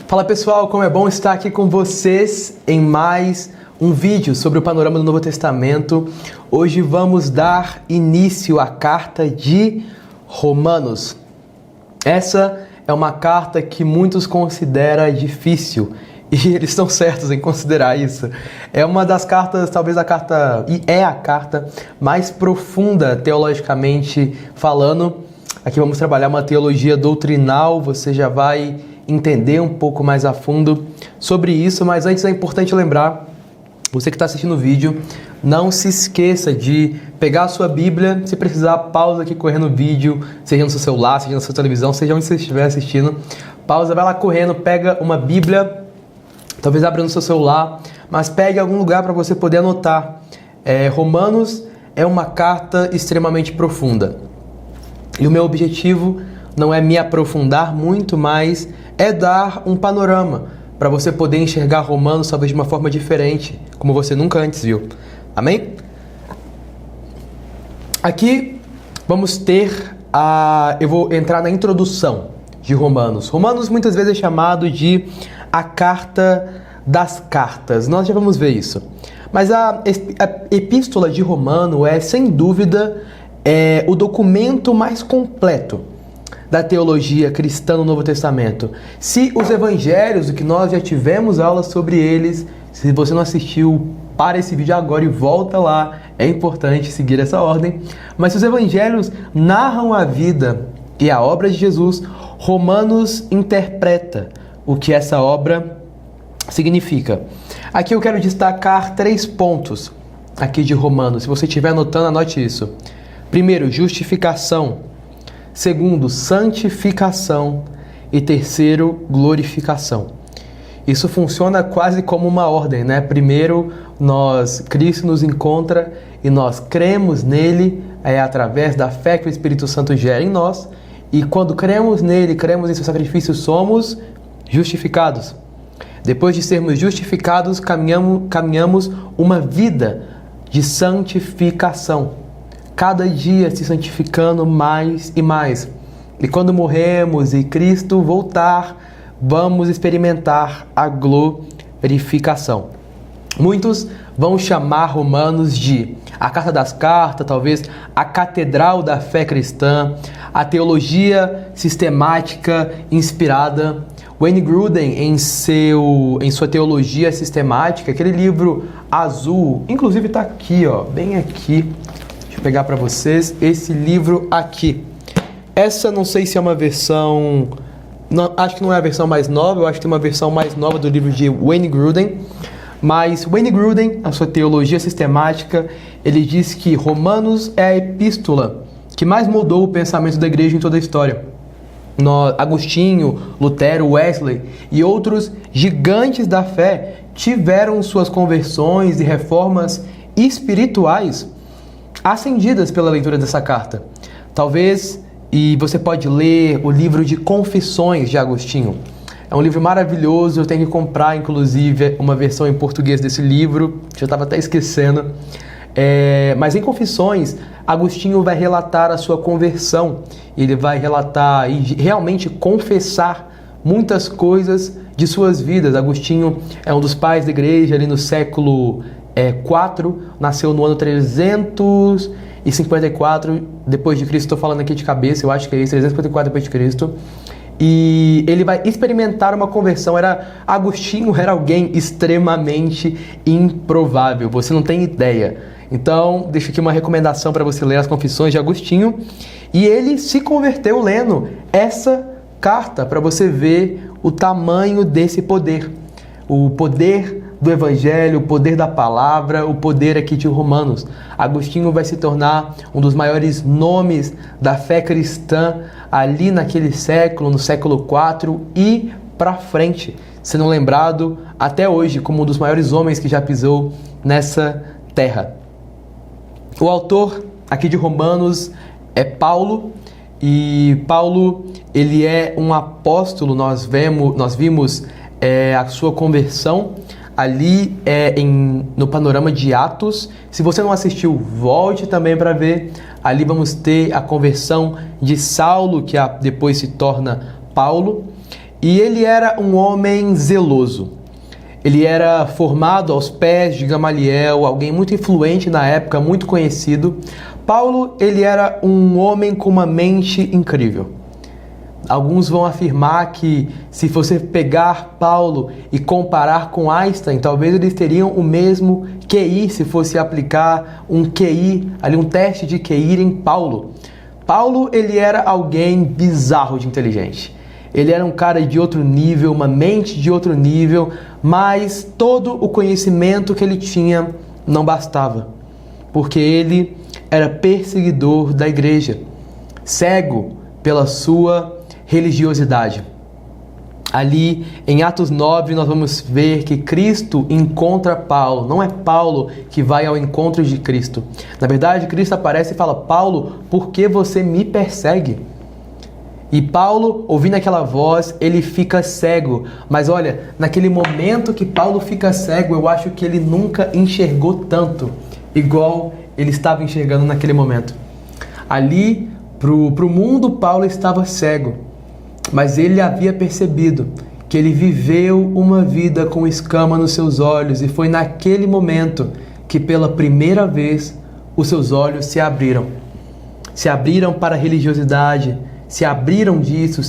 Fala pessoal, como é bom estar aqui com vocês em mais um vídeo sobre o panorama do Novo Testamento. Hoje vamos dar início à carta de Romanos. Essa é uma carta que muitos consideram difícil e eles estão certos em considerar isso. É uma das cartas, talvez a carta mais profunda teologicamente falando. Aqui vamos trabalhar uma teologia doutrinal, você já vai entender um pouco mais a fundo sobre isso, mas antes é importante lembrar, você que está assistindo o vídeo, não se esqueça de pegar a sua Bíblia, se precisar, pausa aqui correndo o vídeo, seja no seu celular, seja na sua televisão, seja onde você estiver assistindo, pausa, vai lá correndo, pega uma Bíblia, talvez abra no seu celular, mas pegue algum lugar para você poder anotar. Romanos é uma carta extremamente profunda. E o meu objetivo não é me aprofundar muito, mas é dar um panorama para você poder enxergar Romanos talvez de uma forma diferente, como você nunca antes viu. Amém? Aqui vamos ter eu vou entrar na introdução de Romanos. Romanos muitas vezes é chamado de a carta das cartas. Nós já vamos ver isso. Mas a epístola de Romano é, sem dúvida, o documento mais completo da teologia cristã no Novo Testamento. Se os evangelhos, o que nós já tivemos aula sobre eles, se você não assistiu, para esse vídeo agora e volta lá, é importante seguir essa ordem. Mas se os evangelhos narram a vida e a obra de Jesus, Romanos interpreta o que essa obra significa. Aqui eu quero destacar 3 pontos aqui de Romanos. Se você estiver anotando, anote isso. Primeiro, justificação. Segundo, santificação. E terceiro, glorificação. Isso funciona quase como uma ordem, né? Primeiro, Cristo nos encontra e nós cremos nele, através da fé que o Espírito Santo gera em nós. E quando cremos nele, cremos em seu sacrifício, somos justificados. Depois de sermos justificados, caminhamos uma vida de santificação. Cada dia se santificando mais e mais. E quando morremos e Cristo voltar, vamos experimentar a glorificação. Muitos vão chamar Romanos de a carta das cartas, talvez a catedral da fé cristã, a teologia sistemática inspirada. Wayne Grudem, em sua teologia sistemática, aquele livro azul, inclusive está aqui, ó, bem aqui. Deixa eu pegar para vocês esse livro aqui. Essa não sei se é uma versão, não, acho que não é a versão mais nova, eu acho que tem uma versão mais nova do livro de Wayne Grudem. Mas Wayne Grudem, a sua teologia sistemática, ele diz que Romanos é a epístola que mais moldou o pensamento da igreja em toda a história. Agostinho, Lutero, Wesley e outros gigantes da fé tiveram suas conversões e reformas espirituais acendidas pela leitura dessa carta. Talvez, e você pode ler o livro de Confissões de Agostinho. É um livro maravilhoso, eu tenho que comprar, inclusive, uma versão em português desse livro, já estava até esquecendo. Mas em Confissões, Agostinho vai relatar a sua conversão. Ele vai relatar e realmente confessar muitas coisas de suas vidas. Agostinho é um dos pais da igreja ali no século 4, nasceu no ano 354 depois de Cristo. Estou falando aqui de cabeça, eu acho que é isso, 354 depois de Cristo. E ele vai experimentar uma conversão. Agostinho era alguém extremamente improvável, você não tem ideia. Então, deixo aqui uma recomendação para você ler as Confissões de Agostinho. E ele se converteu lendo essa carta, para você ver o tamanho desse poder. O poder do Evangelho, o poder da palavra, o poder aqui de Romanos. Agostinho vai se tornar um dos maiores nomes da fé cristã ali naquele século, no século 4 e para frente, sendo lembrado até hoje como um dos maiores homens que já pisou nessa terra. O autor aqui de Romanos é Paulo, e Paulo, ele é um apóstolo. Nós vimos a sua conversão ali no panorama de Atos. Se você não assistiu, volte também para ver. Ali vamos ter a conversão de Saulo, que depois se torna Paulo. E ele era um homem zeloso. Ele era formado aos pés de Gamaliel, alguém muito influente na época, muito conhecido. Paulo, ele era um homem com uma mente incrível. Alguns vão afirmar que se você pegar Paulo e comparar com Einstein, talvez eles teriam o mesmo QI se fosse aplicar um QI, ali um teste de QI em Paulo. Paulo, ele era alguém bizarro de inteligente. Ele era um cara de outro nível, uma mente de outro nível, mas todo o conhecimento que ele tinha não bastava, porque ele era perseguidor da igreja, cego pela sua religiosidade. Ali em Atos 9 nós vamos ver que Cristo encontra Paulo. Não é Paulo que vai ao encontro de Cristo. Na verdade, Cristo aparece e fala: Paulo, por que você me persegue? E Paulo, ouvindo aquela voz, ele fica cego. Mas olha, naquele momento que Paulo fica cego, eu acho que ele nunca enxergou tanto, igual ele estava enxergando naquele momento. Ali, pro mundo, Paulo estava cego. Mas ele havia percebido que ele viveu uma vida com escama nos seus olhos, e foi naquele momento que pela primeira vez os seus olhos se abriram. Se abriram para a religiosidade, se abriram disso,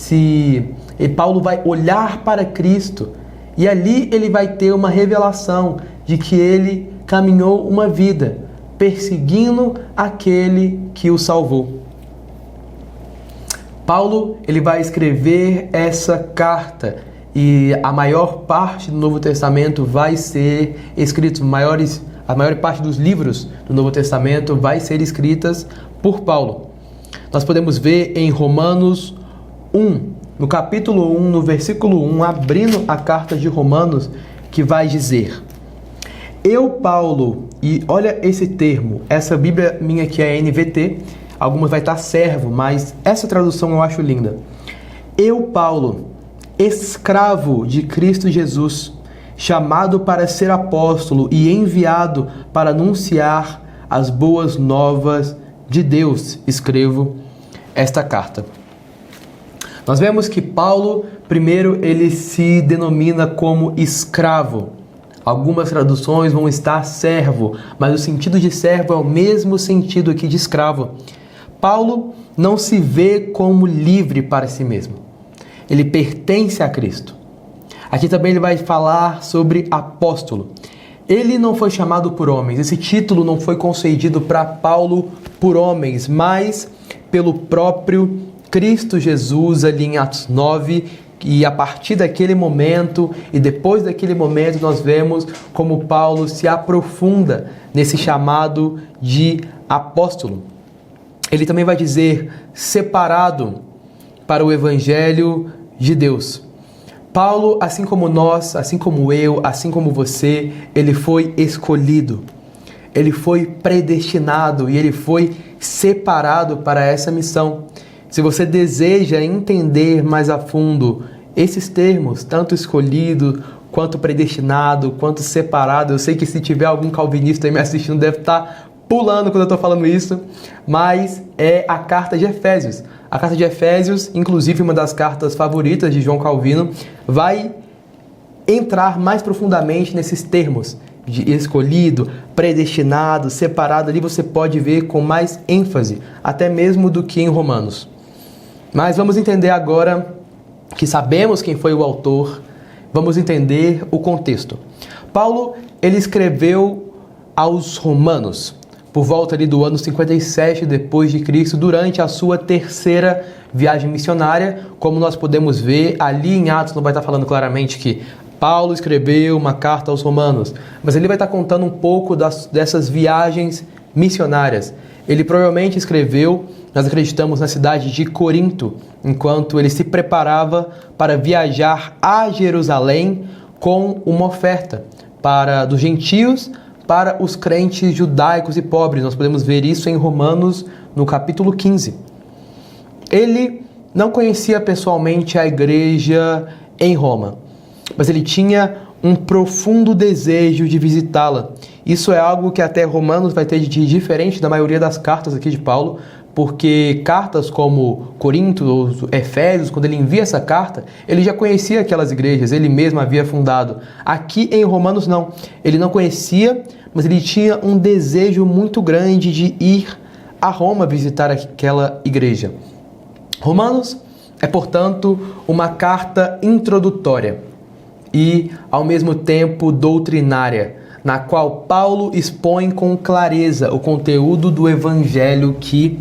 e Paulo vai olhar para Cristo, e ali ele vai ter uma revelação de que ele caminhou uma vida perseguindo aquele que o salvou. Paulo, ele vai escrever essa carta, e a maior parte do Novo Testamento vai ser escrito, a maior parte dos livros do Novo Testamento vai ser escritas por Paulo. Nós podemos ver em Romanos 1, no capítulo 1, no versículo 1, abrindo a carta de Romanos, que vai dizer: Eu, Paulo, e olha esse termo, essa Bíblia minha aqui é NVT, algumas vai estar servo, mas essa tradução eu acho linda. Eu, Paulo, escravo de Cristo Jesus, chamado para ser apóstolo e enviado para anunciar as boas novas de Deus, escrevo esta carta. Nós vemos que Paulo, primeiro, ele se denomina como escravo. Algumas traduções vão estar servo, mas o sentido de servo é o mesmo sentido aqui de escravo. Paulo não se vê como livre para si mesmo. Ele pertence a Cristo. Aqui também ele vai falar sobre apóstolo. Ele não foi chamado por homens. Esse título não foi concedido para Paulo por homens, mas pelo próprio Cristo Jesus ali em Atos 9. E a partir daquele momento e depois daquele momento nós vemos como Paulo se aprofunda nesse chamado de apóstolo. Ele também vai dizer separado para o Evangelho de Deus. Paulo, assim como nós, assim como eu, assim como você, ele foi escolhido, ele foi predestinado e ele foi separado para essa missão. Se você deseja entender mais a fundo esses termos, tanto escolhido, quanto predestinado, quanto separado, eu sei que se tiver algum calvinista aí me assistindo deve estar pulando quando eu estou falando isso, mas é a carta de Efésios. A carta de Efésios, inclusive uma das cartas favoritas de João Calvino, vai entrar mais profundamente nesses termos de escolhido, predestinado, separado. Ali você pode ver com mais ênfase, até mesmo do que em Romanos. Mas vamos entender agora que sabemos quem foi o autor, vamos entender o contexto. Paulo, ele escreveu aos Romanos por volta ali do ano 57 depois de Cristo, durante a sua terceira viagem missionária. Como nós podemos ver ali em Atos, não vai estar falando claramente que Paulo escreveu uma carta aos Romanos, mas ele vai estar contando um pouco dessas viagens missionárias. Ele provavelmente escreveu, nós acreditamos, na cidade de Corinto, enquanto ele se preparava para viajar a Jerusalém com uma oferta dos gentios para os crentes judaicos e pobres. Nós podemos ver isso em Romanos, no capítulo 15. Ele não conhecia pessoalmente a igreja em Roma, mas ele tinha um profundo desejo de visitá-la. Isso é algo que até Romanos vai ter de diferente da maioria das cartas aqui de Paulo, porque cartas como Corinto ou Efésios, quando ele envia essa carta, ele já conhecia aquelas igrejas, ele mesmo havia fundado. Aqui em Romanos não, ele não conhecia, mas ele tinha um desejo muito grande de ir a Roma visitar aquela igreja. Romanos é, portanto, uma carta introdutória e, ao mesmo tempo, doutrinária, na qual Paulo expõe com clareza o conteúdo do evangelho que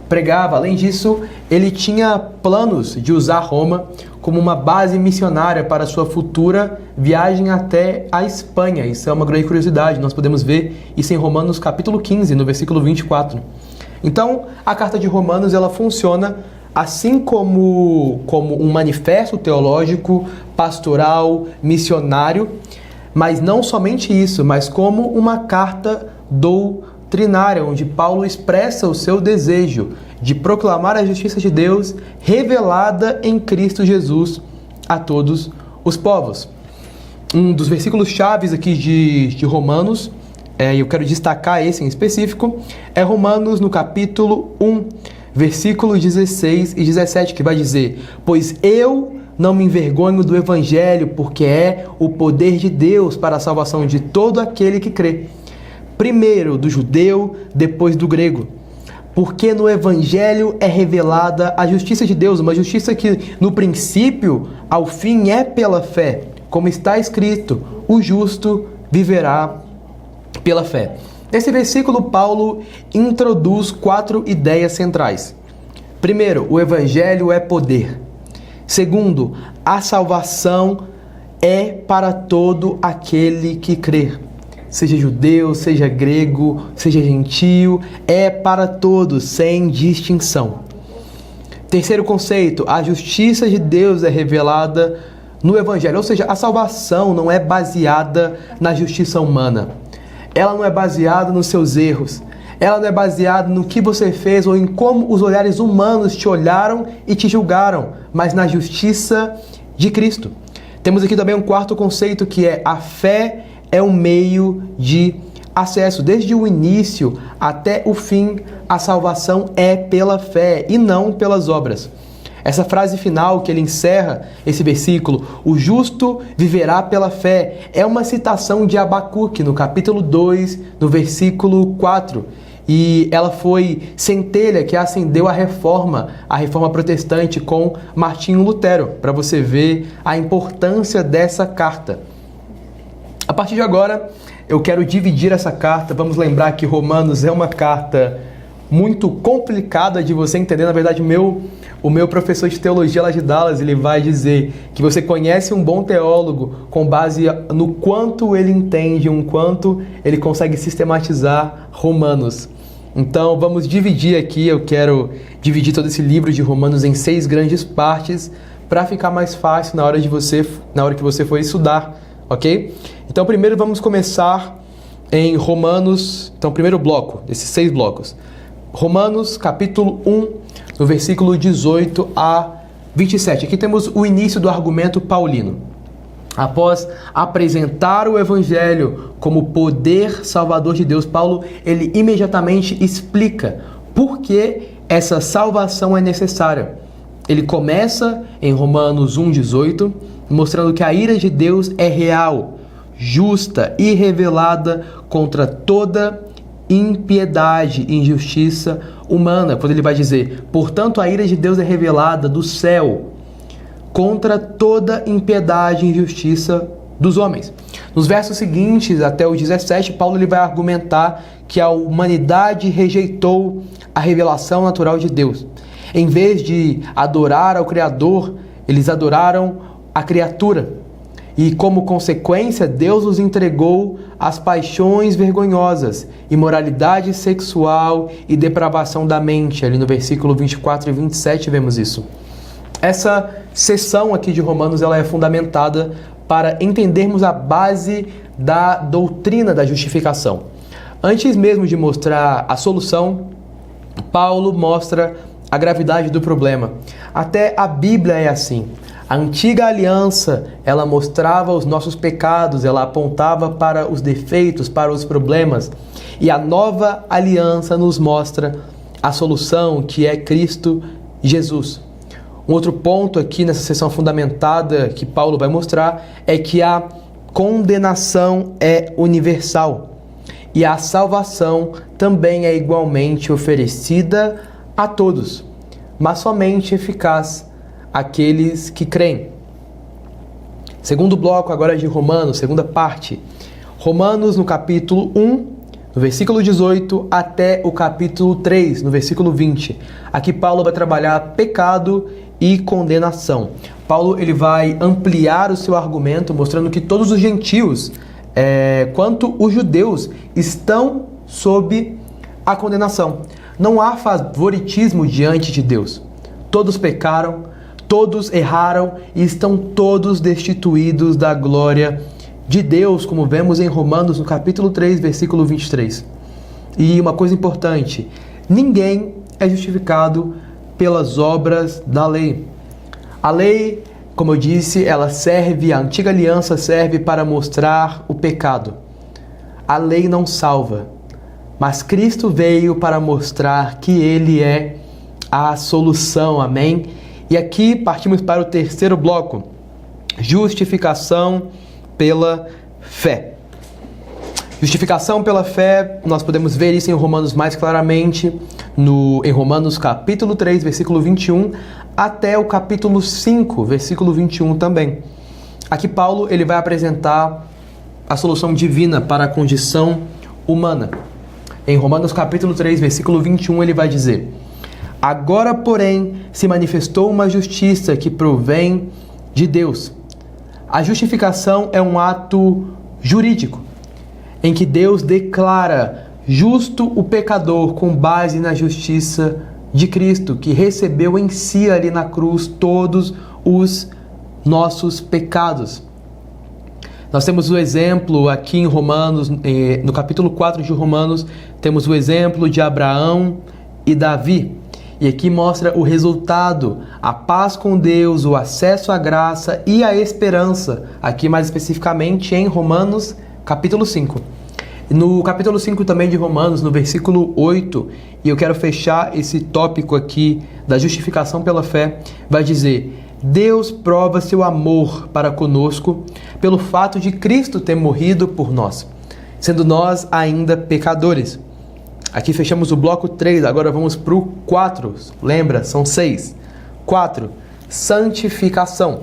pregava. Além disso, ele tinha planos de usar Roma como uma base missionária para sua futura viagem até a Espanha. Isso é uma grande curiosidade, nós podemos ver isso em Romanos capítulo 15, no versículo 24. Então, a carta de Romanos ela funciona assim como um manifesto teológico, pastoral, missionário, mas não somente isso, mas como uma carta doutrinária, onde Paulo expressa o seu desejo de proclamar a justiça de Deus revelada em Cristo Jesus a todos os povos. Um dos versículos chaves aqui de Romanos, eu quero destacar esse em específico, é Romanos no capítulo 1, versículos 16 e 17, que vai dizer: pois eu não me envergonho do evangelho, porque é o poder de Deus para a salvação de todo aquele que crê, primeiro do judeu, depois do grego. Porque no evangelho é revelada a justiça de Deus, uma justiça que no princípio ao fim é pela fé, como está escrito: o justo viverá pela fé. Nesse versículo, Paulo introduz 4 ideias centrais. Primeiro, o evangelho é poder. Segundo, a salvação é para todo aquele que crê. Seja judeu, seja grego, seja gentio, é para todos, sem distinção. Terceiro conceito, a justiça de Deus é revelada no evangelho, ou seja, a salvação não é baseada na justiça humana. Ela não é baseada nos seus erros. Ela não é baseada no que você fez ou em como os olhares humanos te olharam e te julgaram, mas na justiça de Cristo. Temos aqui também um quarto conceito, que é a fé é um meio de acesso. Desde o início até o fim, a salvação é pela fé e não pelas obras. Essa frase final que ele encerra esse versículo, o justo viverá pela fé, é uma citação de Abacuque, no capítulo 2, no versículo 4. E ela foi centelha que acendeu a reforma protestante com Martinho Lutero, para você ver a importância dessa carta. A partir de agora, eu quero dividir essa carta. Vamos lembrar que Romanos é uma carta muito complicada de você entender. Na verdade, o meu professor de teologia lá de Dallas, ele vai dizer que você conhece um bom teólogo com base no quanto ele entende, um quanto ele consegue sistematizar Romanos. Então, vamos dividir aqui. Eu quero dividir todo esse livro de Romanos em 6 grandes partes para ficar mais fácil na hora que você for estudar, ok? Então, primeiro vamos começar em Romanos, então, primeiro bloco, desses 6 blocos. Romanos, capítulo 1, no versículo 18 a 27. Aqui temos o início do argumento paulino. Após apresentar o evangelho como poder salvador de Deus, Paulo, ele imediatamente explica por que essa salvação é necessária. Ele começa em Romanos 1,18, mostrando que a ira de Deus é real, justa e revelada contra toda impiedade e injustiça humana, quando ele vai dizer: portanto, a ira de Deus é revelada do céu contra toda impiedade e injustiça dos homens. Nos versos seguintes, até o 17, Paulo ele vai argumentar que a humanidade rejeitou a revelação natural de Deus. Em vez de adorar ao Criador, eles adoraram a criatura. E como consequência, Deus os entregou às paixões vergonhosas, imoralidade sexual e depravação da mente. Ali no versículo 24 e 27 vemos isso. Essa seção aqui de Romanos ela é fundamentada para entendermos a base da doutrina da justificação. Antes mesmo de mostrar a solução, Paulo mostra a gravidade do problema. Até a Bíblia é assim. A antiga aliança, ela mostrava os nossos pecados, ela apontava para os defeitos, para os problemas. E a nova aliança nos mostra a solução, que é Cristo Jesus. Um outro ponto aqui nessa seção fundamentada que Paulo vai mostrar é que a condenação é universal e a salvação também é igualmente oferecida a todos, mas somente eficaz àqueles que creem. Segundo bloco agora de Romanos, segunda parte. Romanos no capítulo 1, no versículo 18 até o capítulo 3, no versículo 20. Aqui Paulo vai trabalhar pecado e condenação. Paulo ele vai ampliar o seu argumento, mostrando que todos os gentios, quanto os judeus, estão sob a condenação. Não há favoritismo diante de Deus. Todos pecaram, todos erraram e estão todos destituídos da glória de Deus, como vemos em Romanos no capítulo 3, versículo 23. E uma coisa importante, ninguém é justificado pelas obras da lei. A lei, como eu disse, ela serve, a antiga aliança serve para mostrar o pecado. A lei não salva, mas Cristo veio para mostrar que Ele é a solução, amém? E aqui partimos para o terceiro bloco, justificação pela fé. Justificação pela fé, nós podemos ver isso em Romanos mais claramente, em Romanos capítulo 3, versículo 21, até o capítulo 5, versículo 21 também. Aqui Paulo ele vai apresentar a solução divina para a condição humana. Em Romanos capítulo 3, versículo 21, ele vai dizer: agora, porém, se manifestou uma justiça que provém de Deus. A justificação é um ato jurídico, em que Deus declara justo o pecador com base na justiça de Cristo, que recebeu em si ali na cruz todos os nossos pecados. Nós temos o exemplo aqui em Romanos, no capítulo 4 de Romanos, temos o exemplo de Abraão e Davi. E aqui mostra o resultado, a paz com Deus, o acesso à graça e a esperança, aqui mais especificamente em Romanos capítulo 5. No capítulo 5 também de Romanos, no versículo 8, e eu quero fechar esse tópico aqui da justificação pela fé, vai dizer: Deus prova seu amor para conosco pelo fato de Cristo ter morrido por nós, sendo nós ainda pecadores. Aqui fechamos o bloco 3, agora vamos para o 4. Lembra, são 6. 4. Santificação.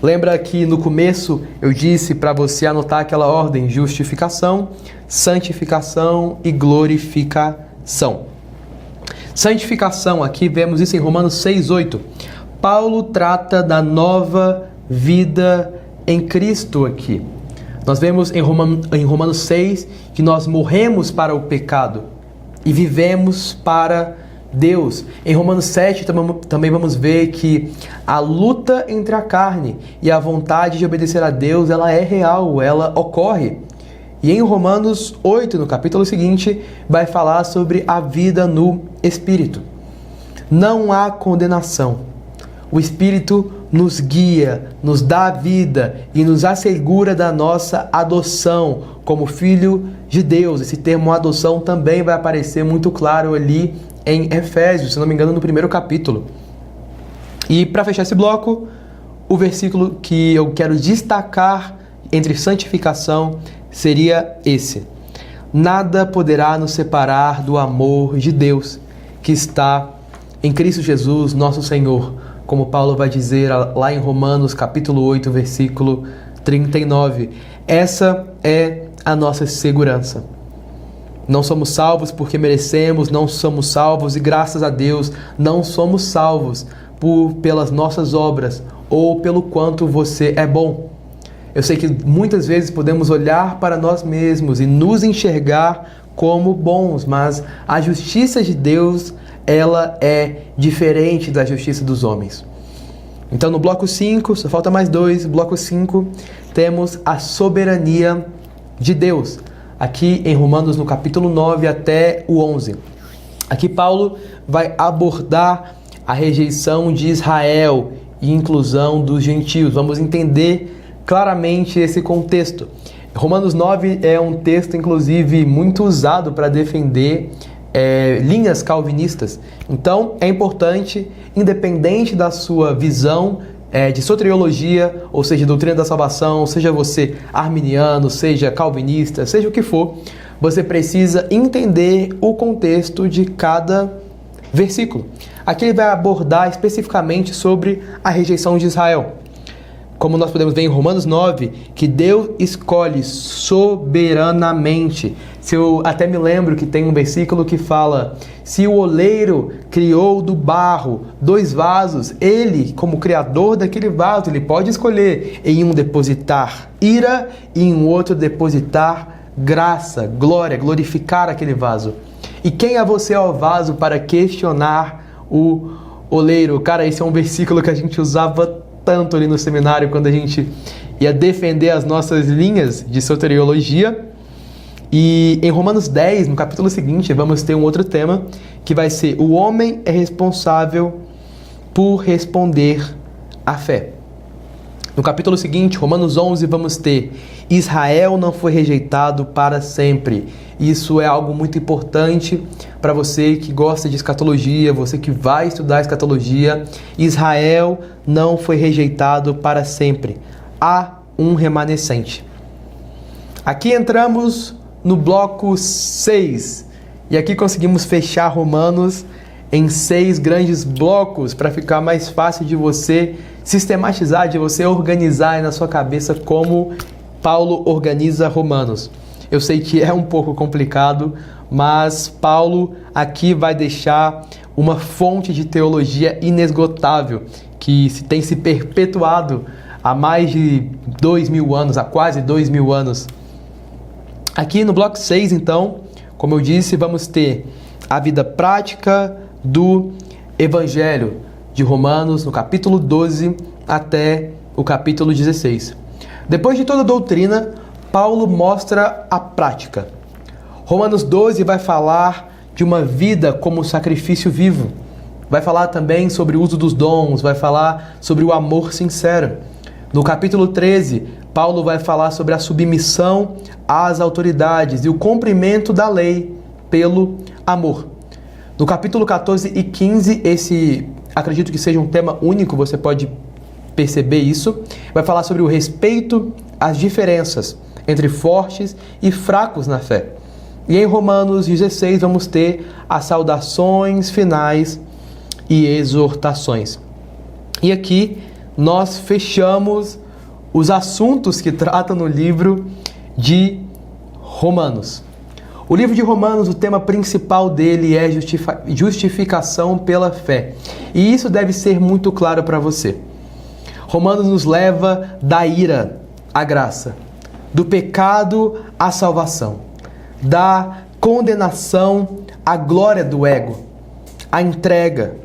Lembra que no começo eu disse para você anotar aquela ordem: justificação, santificação e glorificação. Santificação, aqui vemos isso em Romanos 6:8. Paulo trata da nova vida em Cristo aqui. Nós vemos em Romanos 6 que nós morremos para o pecado e vivemos para Deus. Em Romanos 7 também vamos ver que a luta entre a carne e a vontade de obedecer a Deus, ela é real, ela ocorre. E em Romanos 8, no capítulo seguinte, vai falar sobre a vida no Espírito. Não há condenação. O Espírito nos guia, nos dá vida e nos assegura da nossa adoção como filho de Deus. Esse termo adoção também vai aparecer muito claro ali em Efésios, se não me engano, no primeiro capítulo. E para fechar esse bloco, o versículo que eu quero destacar entre santificação seria esse: nada poderá nos separar do amor de Deus que está em Cristo Jesus, nosso Senhor, como Paulo vai dizer lá em Romanos capítulo 8, versículo 39. Essa é a nossa segurança. Não somos salvos porque merecemos, não somos salvos e graças a Deus não somos salvos pelas nossas obras ou pelo quanto você é bom. Eu sei que muitas vezes podemos olhar para nós mesmos e nos enxergar como bons, mas a justiça de Deus, ela é diferente da justiça dos homens. Então no bloco 5, só falta mais 2, bloco 5, temos a soberania de Deus. Aqui em Romanos no capítulo 9 até o 11. Aqui Paulo vai abordar a rejeição de Israel e inclusão dos gentios. Vamos entender claramente esse contexto. Romanos 9 é um texto, inclusive, muito usado para defender linhas calvinistas. Então é importante, independente da sua visão de soteriologia, ou seja, doutrina da salvação, seja você arminiano, seja calvinista, seja o que for, você precisa entender o contexto de cada versículo. Aqui ele vai abordar especificamente sobre a rejeição de Israel. Como nós podemos ver em Romanos 9, que Deus escolhe soberanamente. Eu até me lembro que tem um versículo que fala: se o oleiro criou do barro 2 vasos, ele, como criador daquele vaso, ele pode escolher em um depositar ira e em um outro depositar graça, glória, glorificar aquele vaso. E quem é você, ó vaso, para questionar o oleiro? Cara, esse é um versículo que a gente usava tanto ali no seminário quando a gente ia defender as nossas linhas de soteriologia. E em Romanos 10, no capítulo seguinte, vamos ter um outro tema que vai ser: o homem é responsável por responder à fé. No capítulo seguinte, Romanos 11, vamos ter: Israel não foi rejeitado para sempre. Isso é algo muito importante para você que gosta de escatologia, você que vai estudar escatologia. Israel não foi rejeitado para sempre. Há um remanescente. Aqui entramos no bloco 6. E aqui conseguimos fechar Romanos em 6 grandes blocos para ficar mais fácil de você sistematizar, de você organizar aí na sua cabeça como Paulo organiza Romanos. Eu sei que é um pouco complicado, mas Paulo aqui vai deixar uma fonte de teologia inesgotável que tem se perpetuado há mais de 2.000 anos, há quase 2.000 anos. Aqui no bloco 6, então, como eu disse, vamos ter a vida prática do Evangelho de Romanos, no capítulo 12 até o capítulo 16. Depois de toda a doutrina, Paulo mostra a prática. Romanos 12 vai falar de uma vida como sacrifício vivo. Vai falar também sobre o uso dos dons, vai falar sobre o amor sincero. No capítulo 13, Paulo vai falar sobre a submissão às autoridades e o cumprimento da lei pelo amor. No capítulo 14 e 15, esse acredito que seja um tema único, você pode perceber isso. Vai falar sobre o respeito às diferenças entre fortes e fracos na fé. E em Romanos 16 vamos ter as saudações finais e exortações. E aqui nós fechamos os assuntos que tratam no livro de Romanos. O livro de Romanos, o tema principal dele é justificação pela fé. E isso deve ser muito claro para você. Romanos nos leva da ira à graça, do pecado à salvação, da condenação à glória do ego, à entrega.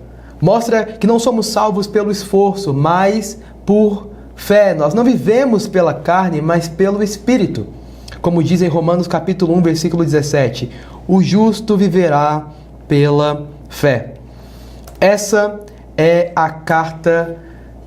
Mostra que não somos salvos pelo esforço, mas por fé. Nós não vivemos pela carne, mas pelo Espírito. Como diz em Romanos capítulo 1, versículo 17, o justo viverá pela fé. Essa é a carta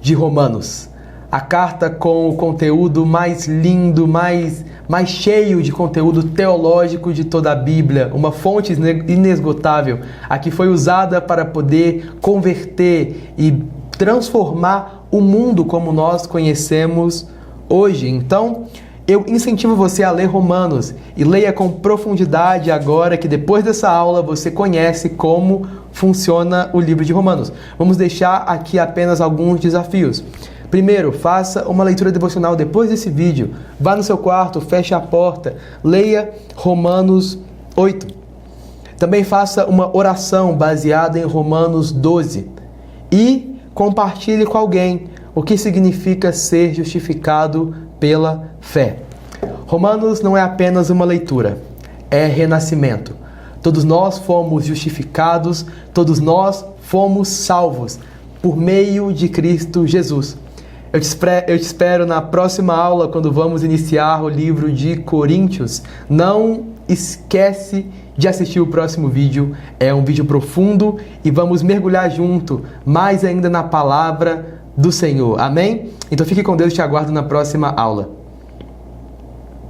de Romanos. A carta com o conteúdo mais lindo, mais cheio de conteúdo teológico de toda a Bíblia. Uma fonte inesgotável. Aqui foi usada para poder converter e transformar o mundo como nós conhecemos hoje. Então, eu incentivo você a ler Romanos e leia com profundidade agora que depois dessa aula você conhece como funciona o livro de Romanos. Vamos deixar aqui apenas alguns desafios. Primeiro, faça uma leitura devocional depois desse vídeo. Vá no seu quarto, feche a porta, leia Romanos 8. Também faça uma oração baseada em Romanos 12 e compartilhe com alguém o que significa ser justificado pela fé. Romanos não é apenas uma leitura, é renascimento. Todos nós fomos justificados, todos nós fomos salvos por meio de Cristo Jesus. Eu te espero na próxima aula, quando vamos iniciar o livro de Coríntios. Não esquece de assistir o próximo vídeo. É um vídeo profundo e vamos mergulhar junto, mais ainda na palavra do Senhor. Amém? Então fique com Deus e te aguardo na próxima aula.